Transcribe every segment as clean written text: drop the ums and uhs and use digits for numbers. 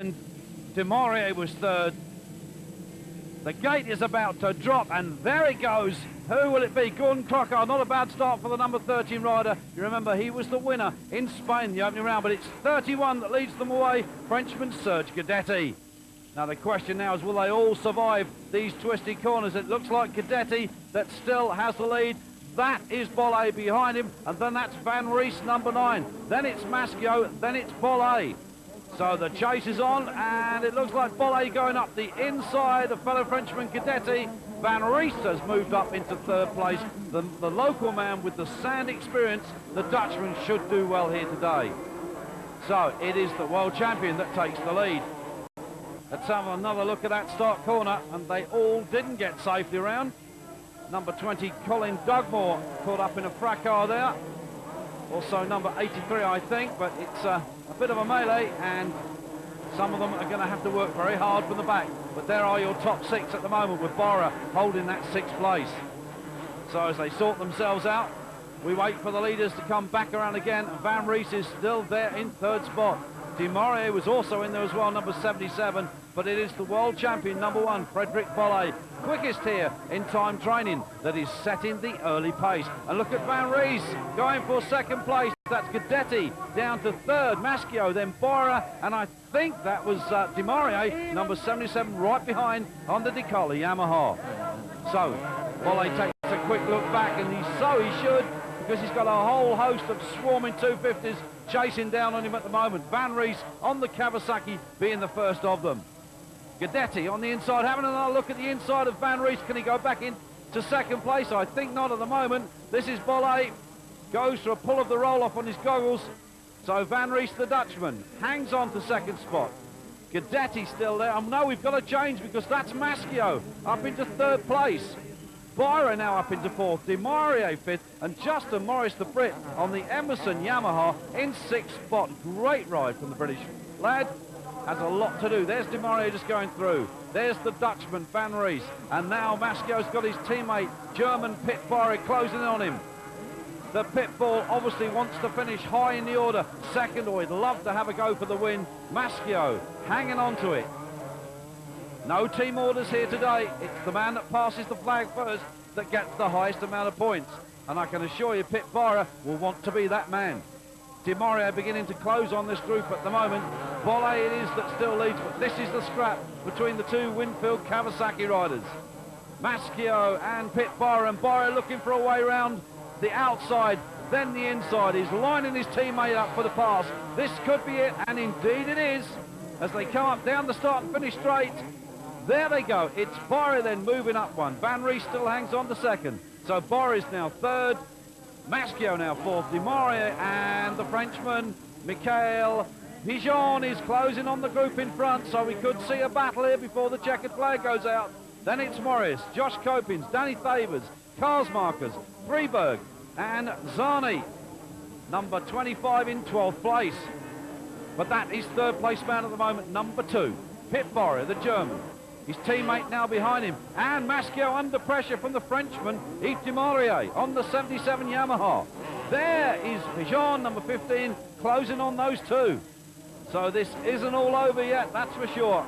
And Demore was third. The gate is about to drop, and there it goes. Who will it be? Gordon Crocker, not a bad start for the number 13 rider. You remember he was the winner in Spain the opening round, but it's 31 that leads them away. Frenchman Serge Guidetti. Now the question now is, will they all survive these twisty corners? It looks like Guidetti that still has the lead. That is Bolle behind him, and then that's Van Rees, number 9. Then it's Maschio, then it's Bolle. So the chase is on, and it looks like Bolle going up the inside of fellow Frenchman Guidetti. Van Rees has moved up into third place. The local man with the sand experience, the Dutchman, should do well here today. So it is the world champion that takes the lead. Let's have another look at that start corner, and they all didn't get safely around. Number 20, Colin Dugmore, caught up in a fracas there. Also number 83, I think, but it's a bit of a melee, and some of them are going to have to work very hard from the back. But there are your top 6 at the moment, with Bora holding that 6th place. So as they sort themselves out, we wait for the leaders to come back around again. Van Rees is still there in 3rd spot. Demore was also in there as well, number 77, but it is the world champion, number 1, Frederick Bolle, quickest here in time training, that is setting the early pace. And look at Van Rees going for 2nd place. That's Guidetti down to 3rd, Maschio, then Bora, and I think that was Demore, number 77, right behind on the Decali Yamaha. So Bolle takes a quick look back, and he should, because he's got a whole host of swarming 250s chasing down on him at the moment. Van Rees on the Kawasaki being the first of them. Guidetti on the inside, having another look at the inside of Van Rees. Can he go back into 2nd place? I think not at the moment. This is Bolle, goes for a pull of the roll-off on his goggles. So Van Rees, the Dutchman, hangs on to 2nd spot. Guidetti still there. No, we've got to change, because that's Maschio up into 3rd place. Bora now up into 4th, Demore 5th, and Justin Morris, the Brit, on the Emerson Yamaha in 6th spot. Great ride from the British lad. Has a lot to do. There's Demore just going through. There's the Dutchman, Van Rees. And now Maschio's got his teammate, German Pit Bora, closing in on him. The Pitbull obviously wants to finish high in the order. 2nd, or he'd love to have a go for the win. Maschio hanging on to it. No team orders here today. It's the man that passes the flag first that gets the highest amount of points. And I can assure you, Pit Bora will want to be that man. Demore beginning to close on this group at the moment. Bolle it is that still leads, but this is the scrap between the 2 Winfield Kawasaki riders. Maschio and Pit Bora, and Bora looking for a way round the outside, then the inside. He's lining his teammate up for the pass. This could be it, and indeed it is, as they come up down the start and finish straight. There they go. It's Bora then moving up one. Van Rees still hangs on to 2nd. So Bora is now 3rd. Maschio now 4th. Demore and the Frenchman, Michael Pigeon, is closing on the group in front. So we could see a battle here before the checkered flag goes out. Then it's Morris, Josh Copins, Danny Thavers, Karsmarkers, Freeberg and Zani. Number 25 in 12th place. But that is 3rd place man at the moment, number 2. Pit Bora, the German. His teammate now behind him, and Maschio under pressure from the Frenchman, Yves Demore, on the 77 Yamaha. There is Pigeon, number 15, closing on those 2. So this isn't all over yet, that's for sure.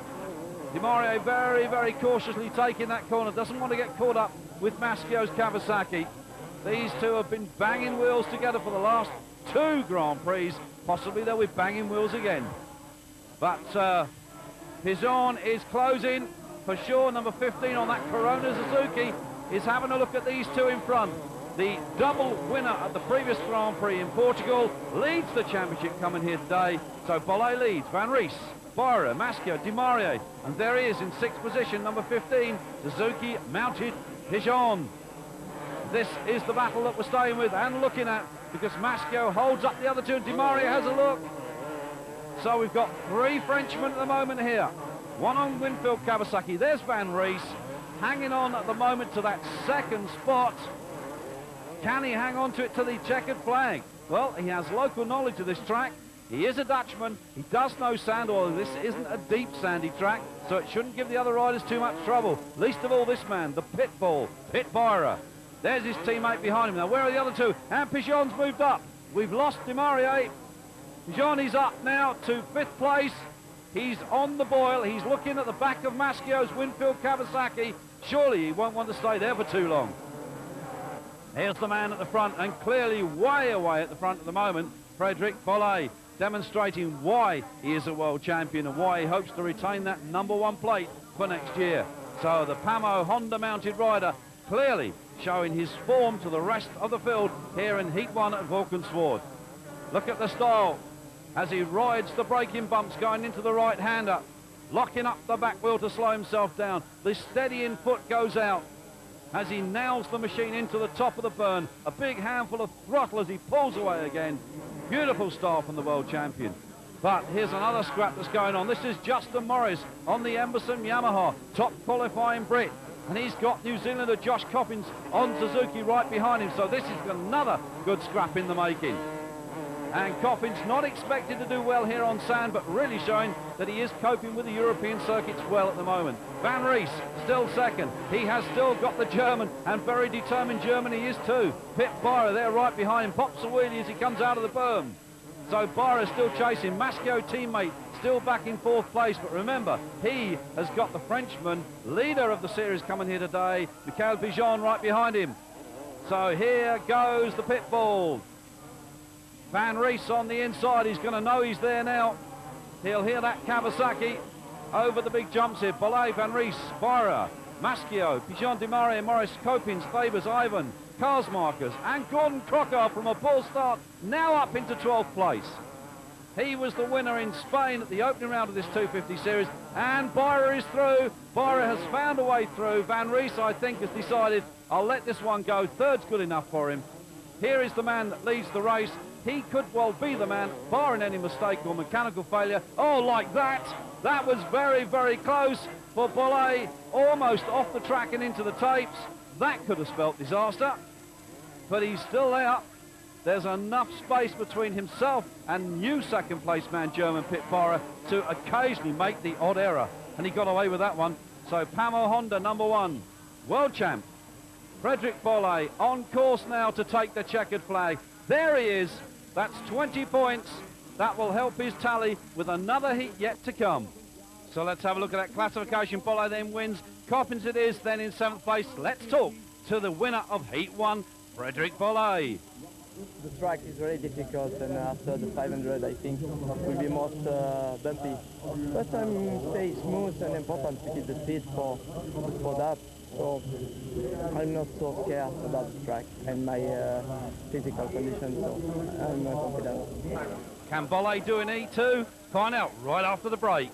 Demore very, very cautiously taking that corner, doesn't want to get caught up with Maschio's Kawasaki. These 2 have been banging wheels together for the last 2 Grand Prix. Possibly they'll be banging wheels again. But Pigeon is closing. For sure, number 15 on that Corona Suzuki is having a look at these 2 in front. The double winner at the previous Grand Prix in Portugal leads the championship coming here today. So Bolle leads, Van Rees, Bora, Maschio, Demore, and there he is in 6th position, number 15, Suzuki mounted Pigeon. This is the battle that we're staying with and looking at, because Maschio holds up the other 2 and Demore has a look. So we've got 3 Frenchmen at the moment here. 1 on Winfield Kawasaki. There's Van Rees hanging on at the moment to that 2nd spot. Can he hang on to it to the checkered flag? Well, he has local knowledge of this track. He is a Dutchman. He does know sand, although this isn't a deep sandy track, so it shouldn't give the other riders too much trouble. Least of all this man, the Pitbull, Pit Bora. There's his teammate behind him. Now, where are the other 2? And Pigeon's moved up. We've lost Demore. Pigeon is up now to 5th place. He's on the boil. He's looking at the back of Maschio's Winfield Kawasaki. Surely he won't want to stay there for too long. Here's the man at the front, and clearly way away at the front at the moment, Frederic Bollé, demonstrating why he is a world champion and why he hopes to retain that #1 plate for next year. So the Pamo Honda mounted rider clearly showing his form to the rest of the field here in Heat 1 at Valkenswaard. Look at the style as he rides the braking bumps going into the right-hander, locking up the back wheel to slow himself down. The steadying foot goes out as he nails the machine into the top of the burn. A big handful of throttle as he pulls away again. Beautiful style from the world champion. But here's another scrap that's going on. This is Justin Morris on the Emberson Yamaha, top qualifying Brit. And he's got New Zealander Josh Coppins on Suzuki right behind him. So this is another good scrap in the making. And Coppins not expected to do well here on sand, but really showing that he is coping with the European circuits well at the moment. Van Ries still second. He has still got the German, and very determined German he is too. Pit Byra there right behind him, pops a wheelie as he comes out of the berm. So Byra still chasing. Maschio teammate still back in 4th place, but remember, he has got the Frenchman, leader of the series coming here today, Michael Bijon right behind him. So here goes the pit bull. Van Ries on the inside, he's going to know he's there now. He'll hear that Kawasaki over the big jumps here. Bollé, Van Ries, Byra, Maschio, Pigeon de Marais, Morris, Copins, Fabers, Ivan, Cars Markers, and Gordon Crocker from a poor start, now up into 12th place. He was the winner in Spain at the opening round of this 250 series, and Byra is through. Byra has found a way through. Van Ries, I think, has decided, I'll let this one go. Third's good enough for him. Here is the man that leads the race. He could well be the man, barring any mistake or mechanical failure. Oh, like that. That was very, very close for Bollé. Almost off the track and into the tapes. That could have spelt disaster. But he's still there. There's enough space between himself and new second place man, German Pit Byra, to occasionally make the odd error. And he got away with that one. So Pamo Honda, #1, world champ, Frederic Bollé, on course now to take the checkered flag. There he is. That's 20 points. That will help his tally with another heat yet to come. So let's have a look at that classification. Bollé then wins. Coppins it is, then in 7th place. Let's talk to the winner of Heat 1, Frederic Bollé. The track is very difficult, and after the 500 I think will be most bumpy. But stay smooth and important to keep the speed for that. So I'm not so scared about the track and my physical condition, so I'm confident. Can Bollé do an E2? Find out right after the break.